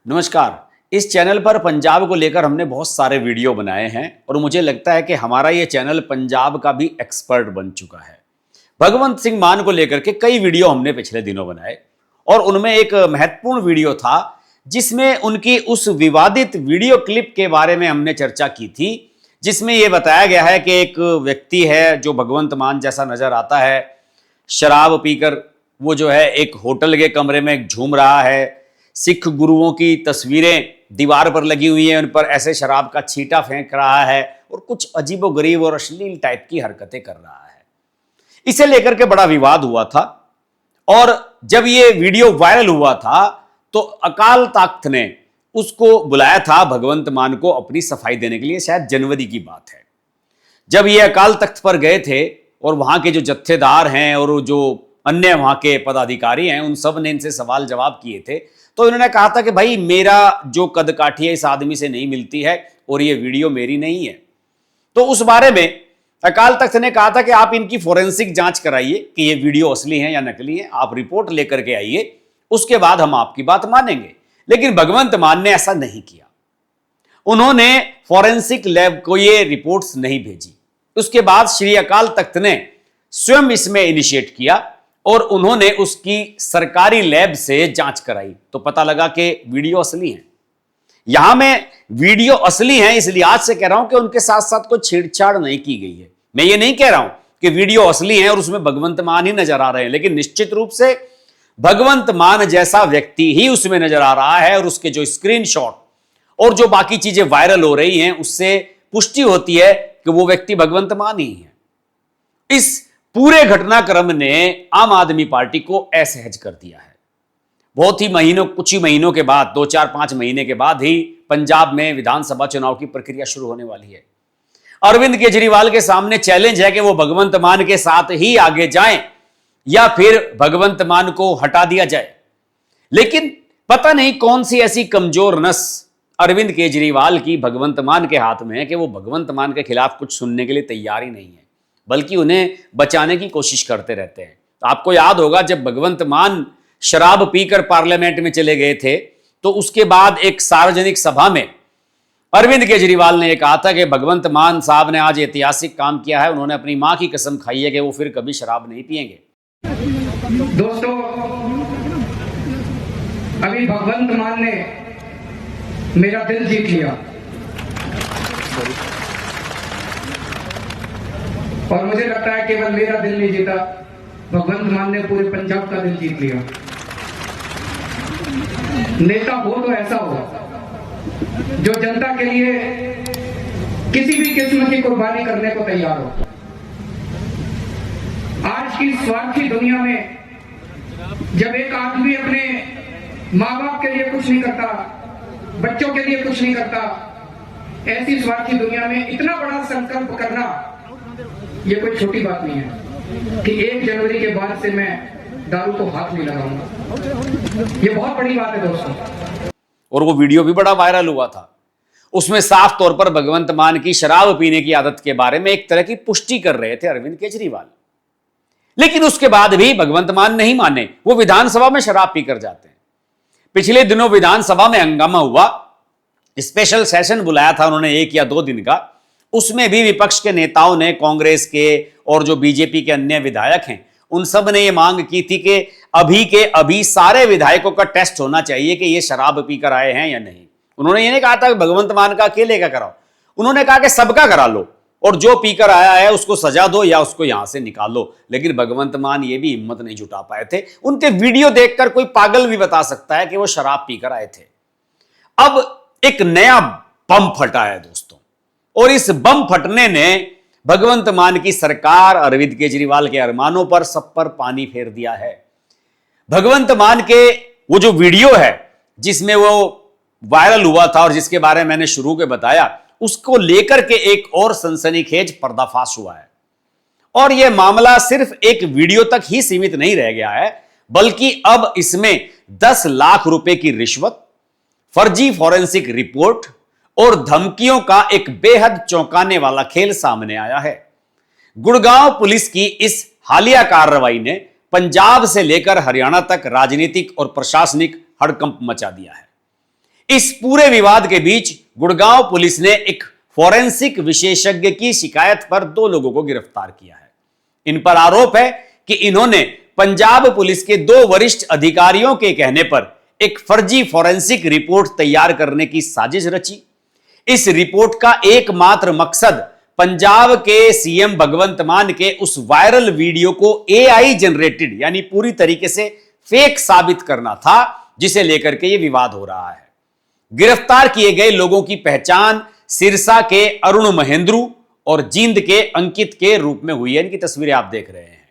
नमस्कार। इस चैनल पर पंजाब को लेकर हमने बहुत सारे वीडियो बनाए हैं और मुझे लगता है कि हमारा ये चैनल पंजाब का भी एक्सपर्ट बन चुका है। भगवंत सिंह मान को लेकर के कई वीडियो हमने पिछले दिनों बनाए और उनमें एक महत्वपूर्ण वीडियो था जिसमें उनकी उस विवादित वीडियो क्लिप के बारे में हमने चर्चा की थी, जिसमें यह बताया गया है कि एक व्यक्ति है जो भगवंत मान जैसा नजर आता है, शराब पीकर वो जो है एक होटल के कमरे में झूम रहा है। सिख गुरुओं की तस्वीरें दीवार पर लगी हुई हैं, उन पर ऐसे शराब का छींटा फेंक रहा है और कुछ अजीबोगरीब और अश्लील टाइप की हरकतें कर रहा है। इसे लेकर के बड़ा विवाद हुआ था और जब ये वीडियो वायरल हुआ था तो अकाल तख्त ने उसको बुलाया था भगवंत मान को अपनी सफाई देने के लिए। शायद जनवरी की बात है, जब ये अकाल तख्त पर गए थे और वहां के जो जत्थेदार हैं और जो अन्य वहां के पदाधिकारी हैं उन सब ने इनसे सवाल जवाब किए थे, तो इन्होंने कहा था कि भाई मेरा जो कद काठी है इस आदमी से नहीं मिलती है और ये वीडियो मेरी नहीं है। तो उस बारे में अकाल तख्त ने कहा था कि आप इनकी फोरेंसिक जांच कराइए कि ये वीडियो असली है या नकली है, आप रिपोर्ट लेकर के आइए, उसके बाद हम आपकी बात मानेंगे। लेकिन भगवंत मान ने ऐसा नहीं किया, उन्होंने फोरेंसिक लैब को ये रिपोर्ट्स नहीं भेजी। उसके बाद श्री अकाल तख्त ने स्वयं इसमें इनिशिएट किया और उन्होंने उसकी सरकारी लैब से जांच कराई तो पता लगा कि वीडियो असली है। यहां मैं वीडियो असली है इस लिहाज से कह रहा हूं कि उनके साथ साथ कोई छेड़छाड़ नहीं की गई है। मैं ये नहीं कह रहा हूं कि वीडियो असली है और उसमें भगवंत मान ही नजर आ रहे हैं, लेकिन निश्चित रूप से भगवंत मान जैसा व्यक्ति ही उसमें नजर आ रहा है और उसके जो स्क्रीनशॉट और जो बाकी चीजें वायरल हो रही हैं उससे पुष्टि होती है कि वो व्यक्ति भगवंत मान ही है। इस पूरे घटनाक्रम ने आम आदमी पार्टी को असहज कर दिया है। बहुत ही कुछ ही महीनों के बाद, 2-4-5 महीने के बाद ही पंजाब में विधानसभा चुनाव की प्रक्रिया शुरू होने वाली है। अरविंद केजरीवाल के सामने चैलेंज है कि वो भगवंत मान के साथ ही आगे जाएं या फिर भगवंत मान को हटा दिया जाए। लेकिन पता नहीं कौन सी ऐसी कमजोर नस अरविंद केजरीवाल की भगवंत मान के हाथ में है कि वो भगवंत मान के खिलाफ कुछ सुनने के लिए तैयार ही नहीं है, बल्कि उन्हें बचाने की कोशिश करते रहते हैं। तो आपको याद होगा जब भगवंत मान शराब पीकर पार्लियामेंट में चले गए थे तो उसके बाद एक सार्वजनिक सभा में अरविंद केजरीवाल ने कहा था कि भगवंत मान साहब ने आज ऐतिहासिक काम किया है, उन्होंने अपनी मां की कसम खाई है कि वो फिर कभी शराब नहीं पिएंगे। दोस्तों, अभी भगवंत मान ने मेरा दिल जीत लिया और मुझे लगता है केवल मेरा दिल नहीं जीता, भगवंत मान ने पूरे पंजाब का दिल जीत लिया। नेता हो तो ऐसा हो जो जनता के लिए किसी भी किस्म की कुर्बानी करने को तैयार हो। आज की स्वार्थी दुनिया में जब एक आदमी अपने माँ बाप के लिए कुछ नहीं करता, बच्चों के लिए कुछ नहीं करता, ऐसी स्वार्थी दुनिया में इतना बड़ा संकल्प करना ये कोई छोटी बात नहीं है कि 1 जनवरी के बाद से मैं दारू को हाथ नहीं लगाऊंगा। ये बहुत बड़ी बात है दोस्तों। और वो वीडियो भी बड़ा वायरल हुआ था। उसमें साफ तौर पर भगवंत मान की शराब पीने की आदत के बारे में एक तरह की पुष्टि कर रहे थे अरविंद केजरीवाल। लेकिन उसके बाद भी भगवंत मान नहीं माने, वो विधानसभा में शराब पीकर जाते हैं। पिछले दिनों विधानसभा में हंगामा हुआ, स्पेशल सेशन बुलाया था उन्होंने 1 या 2 दिन का। उसमें भी विपक्ष के नेताओं ने, कांग्रेस के और जो बीजेपी के अन्य विधायक हैं, उन सब ने यह मांग की थी कि अभी के अभी सारे विधायकों का टेस्ट होना चाहिए कि ये शराब पीकर आए हैं या नहीं। उन्होंने ये नहीं कहा था कि भगवंत मान का अकेले का कराओ, उन्होंने कहा कि सबका करा लो और जो पीकर आया है उसको सजा दो या उसको यहां से निकालो। लेकिन भगवंत मान ये भी हिम्मत नहीं जुटा पाए थे। उनके वीडियो देखकर कोई पागल भी बता सकता है कि वो शराब पीकर आए थे। अब एक नया बम फटा है दोस्तों, और इस बम फटने ने भगवंत मान की सरकार, अरविंद केजरीवाल के अरमानों पर, सब पर पानी फेर दिया है। भगवंत मान के वो जो वीडियो है जिसमें वो वायरल हुआ था और जिसके बारे में मैंने शुरू के बताया, उसको लेकर के एक और सनसनीखेज पर्दाफाश हुआ है। और यह मामला सिर्फ एक वीडियो तक ही सीमित नहीं रह गया है, बल्कि अब इसमें 10 लाख रुपए की रिश्वत, फर्जी फॉरेंसिक रिपोर्ट और धमकियों का एक बेहद चौंकाने वाला खेल सामने आया है। गुड़गांव पुलिस की इस हालिया कार्रवाई ने पंजाब से लेकर हरियाणा तक राजनीतिक और प्रशासनिक हड़कंप मचा दिया है। इस पूरे विवाद के बीच गुड़गांव पुलिस ने एक फॉरेंसिक विशेषज्ञ की शिकायत पर 2 लोगों को गिरफ्तार किया है। इन पर आरोप है कि इन्होंने पंजाब पुलिस के 2 वरिष्ठ अधिकारियों के कहने पर एक फर्जी फॉरेंसिक रिपोर्ट तैयार करने की साजिश रची। इस रिपोर्ट का एकमात्र मकसद पंजाब के सीएम भगवंत मान के उस वायरल वीडियो को एआई जनरेटेड यानी पूरी तरीके से फेक साबित करना था, जिसे लेकर के यह विवाद हो रहा है। गिरफ्तार किए गए लोगों की पहचान सिरसा के अरुण महेंद्रू और जींद के अंकित के रूप में हुई है। इनकी तस्वीरें आप देख रहे हैं।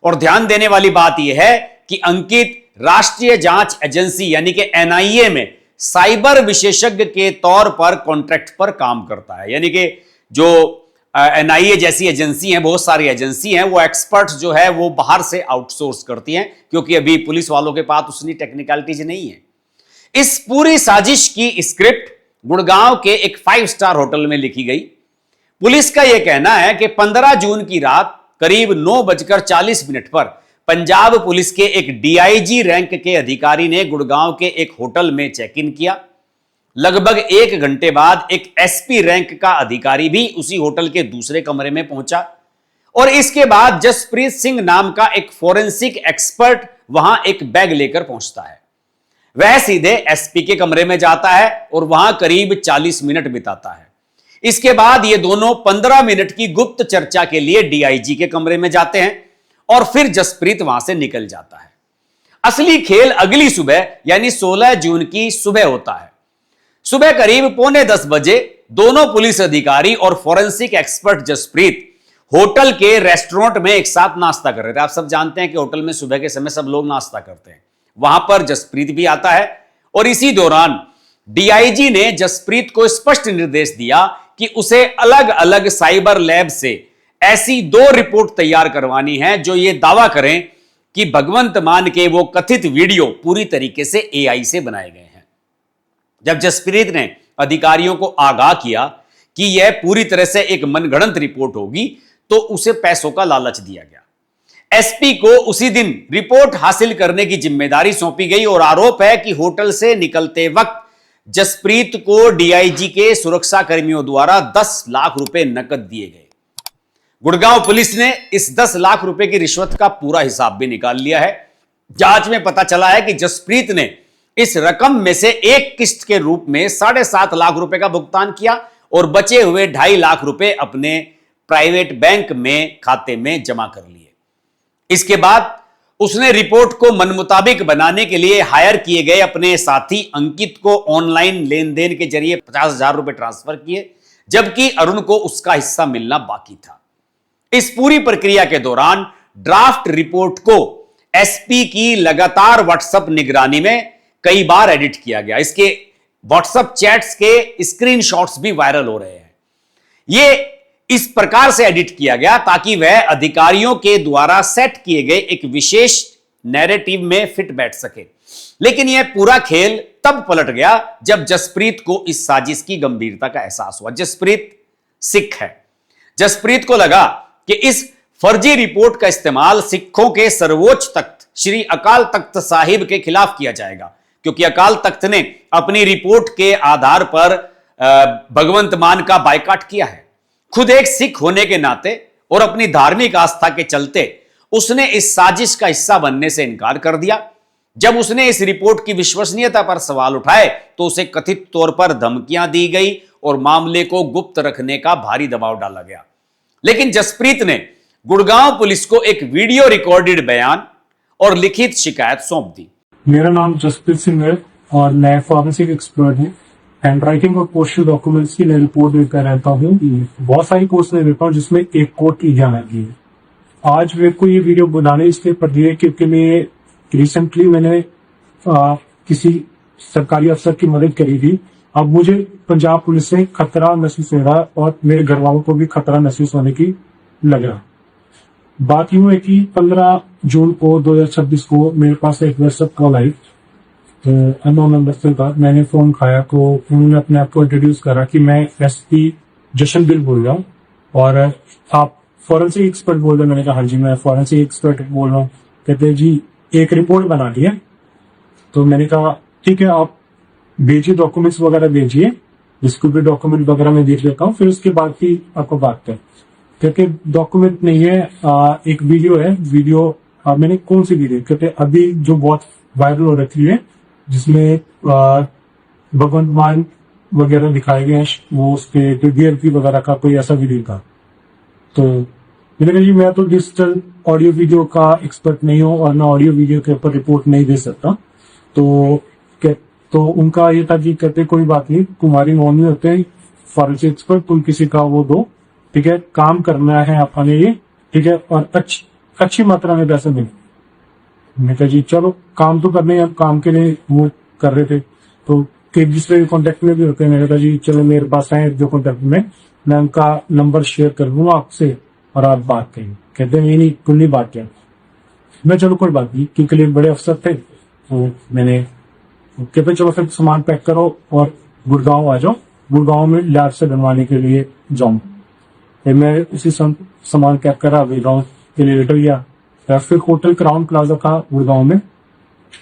और ध्यान देने वाली बात यह है कि अंकित राष्ट्रीय जांच एजेंसी यानी कि एनआईए में साइबर विशेषज्ञ के तौर पर कॉन्ट्रैक्ट पर काम करता है। यानी कि जो एनआईए जैसी एजेंसी हैं, बहुत सारी एजेंसी हैं, वो एक्सपर्ट्स जो है वो बाहर से आउटसोर्स करती हैं, क्योंकि अभी पुलिस वालों के पास उतनी टेक्निकलिटीज नहीं है। इस पूरी साजिश की स्क्रिप्ट गुड़गांव के एक 5 स्टार होटल में लिखी गई। पुलिस का यह कहना है कि 15 जून की रात करीब 9:40 पर पंजाब पुलिस के एक डीआईजी रैंक के अधिकारी ने गुड़गांव के एक होटल में चेक इन किया। लगभग 1 घंटे बाद एक एसपी रैंक का अधिकारी भी उसी होटल के दूसरे कमरे में पहुंचा और इसके बाद जसप्रीत सिंह नाम का एक फोरेंसिक एक्सपर्ट वहां एक बैग लेकर पहुंचता है। वह सीधे एसपी के कमरे में जाता है और वहां करीब 40 मिनट बिताता है। इसके बाद ये दोनों 15 मिनट की गुप्त चर्चा के लिए डीआईजी के कमरे में जाते हैं और फिर जसप्रीत वहां से निकल जाता है। असली खेल अगली सुबह यानी 16 जून की सुबह होता है। सुबह करीब 9:45 बजे दोनों पुलिस अधिकारी और फोरेंसिक एक्सपर्ट जसप्रीत होटल के रेस्टोरेंट में एक साथ नाश्ता कर रहे थे। आप सब जानते हैं कि होटल में सुबह के समय सब लोग नाश्ता करते हैं। वहां पर जसप्रीत भी आता है और इसी दौरान डीआईजी ने जसप्रीत को स्पष्ट निर्देश दिया कि उसे अलग अलग साइबर लैब से ऐसी 2 रिपोर्ट तैयार करवानी है जो यह दावा करें कि भगवंत मान के वो कथित वीडियो पूरी तरीके से एआई से बनाए गए हैं। जब जसप्रीत ने अधिकारियों को आगाह किया कि यह पूरी तरह से एक मनगढ़ंत रिपोर्ट होगी तो उसे पैसों का लालच दिया गया। एसपी को उसी दिन रिपोर्ट हासिल करने की जिम्मेदारी सौंपी गई और आरोप है कि होटल से निकलते वक्त जसप्रीत को डीआईजी के सुरक्षा कर्मियों द्वारा 10 लाख रुपए नकद दिए गए। गुड़गांव पुलिस ने इस 10 लाख रुपए की रिश्वत का पूरा हिसाब भी निकाल लिया है। जांच में पता चला है कि जसप्रीत ने इस रकम में से एक किस्त के रूप में 7.5 लाख रुपए का भुगतान किया और बचे हुए 2.5 लाख रुपए अपने प्राइवेट बैंक में खाते में जमा कर लिए। इसके बाद उसने रिपोर्ट को मनमुताबिक बनाने के लिए हायर किए गए अपने साथी अंकित को ऑनलाइन लेन देन के जरिए 50,000 रुपए ट्रांसफर किए, जबकि अरुण को उसका हिस्सा मिलना बाकी था। इस पूरी प्रक्रिया के दौरान ड्राफ्ट रिपोर्ट को एसपी की लगातार व्हाट्सएप निगरानी में कई बार एडिट किया गया। इसके व्हाट्सएप चैट्स के स्क्रीनशॉट्स भी वायरल हो रहे हैं। यह इस प्रकार से एडिट किया गया ताकि वह अधिकारियों के द्वारा सेट किए गए एक विशेष नैरेटिव में फिट बैठ सके। लेकिन यह पूरा खेल तब पलट गया जब जसप्रीत को इस साजिश की गंभीरता का एहसास हुआ। जसप्रीत सिख है। जसप्रीत को लगा कि इस फर्जी रिपोर्ट का इस्तेमाल सिखों के सर्वोच्च तख्त श्री अकाल तख्त साहिब के खिलाफ किया जाएगा, क्योंकि अकाल तख्त ने अपनी रिपोर्ट के आधार पर भगवंत मान का बायकॉट किया है। खुद एक सिख होने के नाते और अपनी धार्मिक आस्था के चलते उसने इस साजिश का हिस्सा बनने से इनकार कर दिया। जब उसने इस रिपोर्ट की विश्वसनीयता पर सवाल उठाए तो उसे कथित तौर पर धमकियां दी गई और मामले को गुप्त रखने का भारी दबाव डाला गया। लेकिन जसप्रीत ने गुड़गांव पुलिस को एक वीडियो रिकॉर्डेड बयान और लिखित शिकायत सौंप दी। मेरा नाम जसप्रीत सिंह है और मैं फॉरेंसिक एक्सपर्ट हूँ। हैंड राइटिंग और पोस्टल डॉक्यूमेंट्स की मैं रिपोर्ट देकर रहता हूँ। बहुत सारी कोर्स में देता हूँ जिसमें एक कोर्ट की एग्जाम आती है। आज मेरे को ये वीडियो बनाने इसलिए पड़ रही है क्योंकि मैं रिसेंटली मैंने किसी सरकारी अफसर की मदद करी थी। अब मुझे पंजाब पुलिस से खतरा महसूस हो रहा और मेरे घर वालों को भी खतरा महसूस होने की लग रहा। बात यूं है कि 15 जून को 2026 को मेरे पास एक व्हाट्सएप कॉल आई अननोन नंबर से। बाद मैंने फोन खाया तो उन्होंने अपने आप को इंट्रोड्यूस करा कि मैं एसपी जशनबिल बोल रहा हूँ और आप फॉरेंसिक एक्सपर्ट बोल रहे हैं। मैंने कहा हाँ जी मैं फॉरेंसिक एक्सपर्ट बोल रहा हूँ। कहते जी एक रिपोर्ट बना दी है। तो मैंने कहा ठीक है आप भेजिए डॉक्यूमेंट्स वगैरह भेजिए, जिसको भी डॉक्यूमेंट वगैरह मैं देख लेता हूँ, फिर उसके बाद ही आपको बात करें। क्योंकि डॉक्यूमेंट नहीं है, एक वीडियो है, वीडियो मैंने कौन सी वीडियो, क्योंकि अभी जो बहुत वायरल हो रखी है जिसमें भगवंत मान वगैरह दिखाए गए हैं, वो उस पे डीएलपी वगैरह का कोई ऐसा वीडियो था। तो मैंने कहा जी मैं तो डिजिटल ऑडियो वीडियो का एक्सपर्ट नहीं हूँ और मैं ऑडियो वीडियो के ऊपर रिपोर्ट नहीं दे सकता। तो उनका ये था कि कहते कोई बात नहीं, तुम्हारी नॉन में होते हैं फॉरेंसिक एक्सपर्ट, तुम किसी का वो दो, ठीक है, काम करना है अपने लिए, ठीक है, और अच्छी मात्रा में पैसे देंगे। मैंने कहा जी चलो काम तो करने हैं, काम के लिए वो कर रहे थे। तो एक दूसरे के कॉन्टेक्ट में भी होते हैं। मैंने कहा जी चलो मेरे पास आए जो कॉन्टेक्ट में, मैं उनका नंबर शेयर कर दूंगा आपसे और आप बात करेंगे। कहते हैं नहीं कुल नहीं बात किया। मैं चलो कोई बात नहीं, क्योंकि लिए बड़े अफसर थे, तो मैंने कहते चलो फिर सामान पैक करो और गुड़गांव आ जाओ, गुड़गांव में लैब से बनवाने के लिए जाऊँ। फिर मैं उसी सामान पैक करा, गुड़गांव के लिए लेटर गया। फिर होटल क्राउन प्लाजा था गुड़गांव में,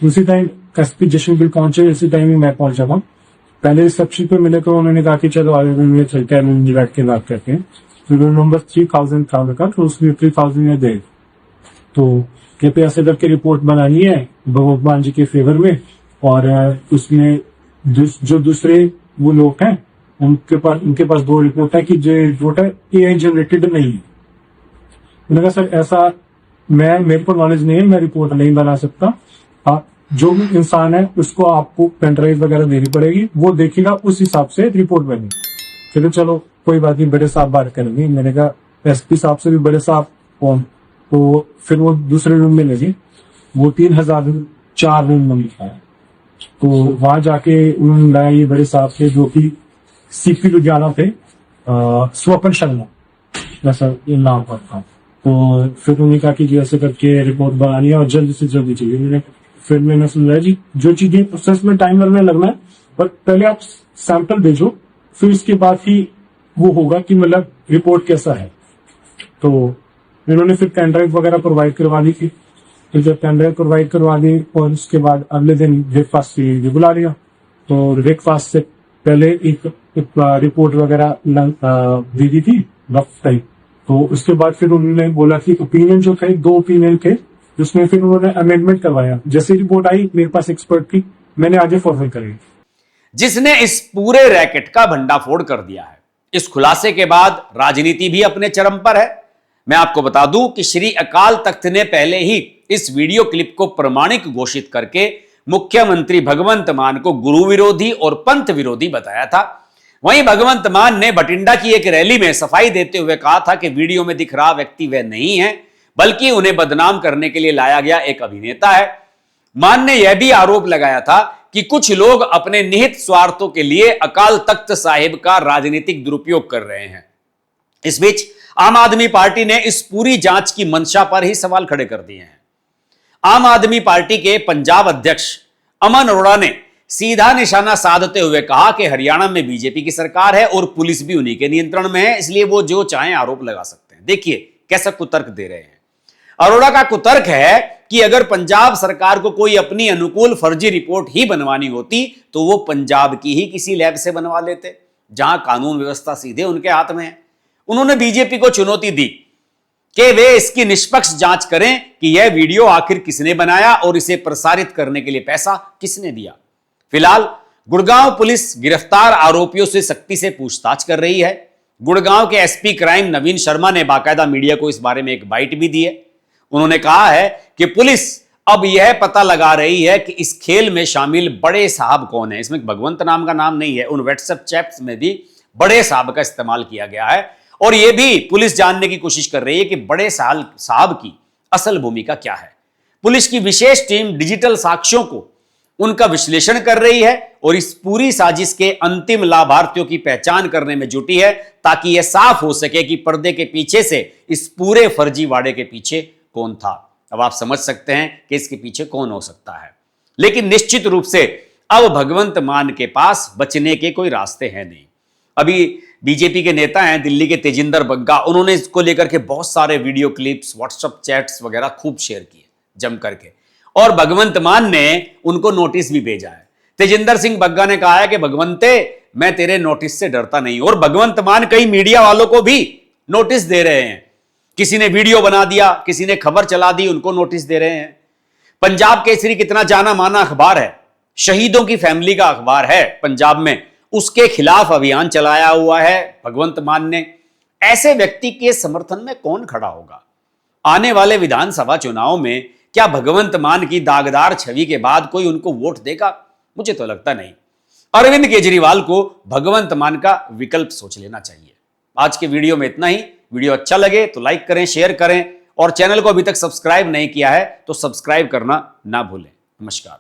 उसी टाइम एसपी जशनगिल पहुंचे, इसी टाइम ही मैं पहुंचा था। पहले रिसेप्शन पे मिले तो उन्होंने कहा कि चलो आगे में चलते हैं, मिल बैठ के बात करते हैं। फिर नंबर 3000 था उनका, तो उसमें 3000 में दे, तो कहते ऐसे करके रिपोर्ट बनानी है भगवान जी के फेवर में, और उसमें जो दूसरे वो लोग हैं उनके पास 2 रिपोर्ट है कि जो रिपोर्ट है एआई जनरेटेड नहीं है। मैंने कहा सर ऐसा मेरे को नॉलेज नहीं है, मैं रिपोर्ट नहीं बना सकता। जो भी इंसान है उसको आपको पेन ड्राइव वगैरह देनी पड़ेगी, वो देखेगा उस हिसाब से रिपोर्ट बनेगी। फिर चलो कोई बात नहीं, बड़े साहब बात करेंगे। मैंने कहा एसपी साहब से भी बड़े साहब कौन, तो फिर वो दूसरे रूम में लगे, वो 3004 रूम में लिखा है। तो वहां जाके उन्होंने लाया ये बड़े साहब थे जो कि सीपी लुधियाना थे, स्वपन शर्मा जैसा ये नाम पर था। तो फिर उन्होंने कहा कि ऐसे करके रिपोर्ट बनानी है और जल्दी से जल्दी चाहिए। फिर मैंने समझा जी जो चीजें प्रोसेस में टाइम लगना है, पर पहले आप सैंपल भेजो, फिर उसके बाद ही वो होगा कि मतलब रिपोर्ट कैसा है। तो इन्होंने फिर पेन ड्राइव वगैरह प्रोवाइड करवा दी थी। फिर जब पेन ड्राइव प्रोवाइड करवा दी और उसके बाद अगले दिन ब्रेकफास्ट के लिए बुला लिया। तो ब्रेकफास्ट से पहले एक रिपोर्ट वगैरह दे दी थी रफ टाइप। तो उसके बाद फिर उन्होंने बोला कि ओपिनियन जो थे 2 ओपिनियन थे, जिसमें फिर उन्होंने अमेंडमेंट करवाया। जैसे रिपोर्ट आई मेरे पास एक्सपर्ट थी, मैंने आगे फॉरवर्ड करी, जिसने इस पूरे रैकेट का भंडाफोड़ कर दिया है। इस खुलासे के बाद राजनीति भी अपने चरम पर है। मैं आपको बता दूं कि श्री अकाल तख्त ने पहले ही इस वीडियो क्लिप को प्रमाणिक घोषित करके मुख्यमंत्री भगवंत मान को गुरु विरोधी और पंथ विरोधी बताया था। वहीं भगवंत मान ने बठिंडा की एक रैली में सफाई देते हुए कहा था कि वीडियो में दिख रहा व्यक्ति वह नहीं है, बल्कि उन्हें बदनाम करने के लिए लाया गया एक अभिनेता है। मान ने यह भी आरोप लगाया था कि कुछ लोग अपने निहित स्वार्थों के लिए अकाल तख्त साहिब का राजनीतिक दुरुपयोग कर रहे हैं। इस बीच आम आदमी पार्टी ने इस पूरी जांच की मंशा पर ही सवाल खड़े कर दिए हैं। आम आदमी पार्टी के पंजाब अध्यक्ष अमन अरोड़ा ने सीधा निशाना साधते हुए कहा कि हरियाणा में बीजेपी की सरकार है और पुलिस भी उन्हीं के नियंत्रण में है, इसलिए वो जो चाहें आरोप लगा सकते हैं। देखिए कैसा कुतर्क दे रहे हैं। अरोड़ा का कुतर्क है कि अगर पंजाब सरकार को कोई अपनी अनुकूल फर्जी रिपोर्ट ही बनवानी होती तो वो पंजाब की ही किसी लैब से बनवा लेते, जहां कानून व्यवस्था सीधे उनके हाथ में है। उन्होंने बीजेपी को चुनौती दी कि वे इसकी निष्पक्ष जांच करें कि यह वीडियो आखिर किसने बनाया और इसे प्रसारित करने के लिए पैसा किसने दिया। फिलहाल गुड़गांव पुलिस गिरफ्तार आरोपियों से सख्ती से पूछताछ कर रही है। गुड़गांव के एसपी क्राइम नवीन शर्मा ने बाकायदा मीडिया को इस बारे में एक बाइट भी दी है। उन्होंने कहा है कि पुलिस अब यह पता लगा रही है कि इस खेल में शामिल बड़े साहब कौन है। इसमें भगवंत नाम का नाम नहीं है, उन व्हाट्सएप चैट्स में भी बड़े साहब का इस्तेमाल किया गया है और यह भी पुलिस जानने की कोशिश कर रही है कि बड़े साहब की असल भूमिका क्या है। पुलिस की विशेष टीम डिजिटल साक्ष्यों को उनका विश्लेषण कर रही है और इस पूरी साजिश के अंतिम लाभार्थियों की पहचान करने में जुटी है, ताकि यह साफ हो सके कि पर्दे के पीछे से इस पूरे फर्जीवाड़े के पीछे कौन था। अब आप समझ सकते हैं कि इसके पीछे कौन हो सकता है। लेकिन निश्चित रूप से अब भगवंत मान के पास बचने के कोई रास्ते हैं नहीं। अभी बीजेपी के नेता हैं दिल्ली के तेजिंदर बग्गा, उन्होंने इसको लेकर के बहुत सारे वीडियो क्लिप्स, व्हाट्सएप चैट्स वगैरह खूब शेयर किए जम करके, और भगवंत मान ने उनको नोटिस भी भेजा है तेजिंदर सिंह बग्गा ने कहा है कि भगवंते मैं तेरे नोटिस से डरता नहीं, और भगवंत मान कई मीडिया वालों को भी नोटिस दे रहे हैं। किसी ने वीडियो बना दिया, किसी ने खबर चला दी, उनको नोटिस दे रहे हैं। पंजाब केसरी कितना जाना माना अखबार है, शहीदों की फैमिली का अखबार है पंजाब में, उसके खिलाफ अभियान चलाया हुआ है भगवंत मान ने। ऐसे व्यक्ति के समर्थन में कौन खड़ा होगा? आने वाले विधानसभा चुनाव में क्या भगवंत मान की दागदार छवि के बाद कोई उनको वोट देगा? मुझे तो लगता नहीं। अरविंद केजरीवाल को भगवंत मान का विकल्प सोच लेना चाहिए। आज के वीडियो में इतना ही। वीडियो अच्छा लगे तो लाइक करें, शेयर करें, और चैनल को अभी तक सब्सक्राइब नहीं किया है तो सब्सक्राइब करना ना भूलें। नमस्कार।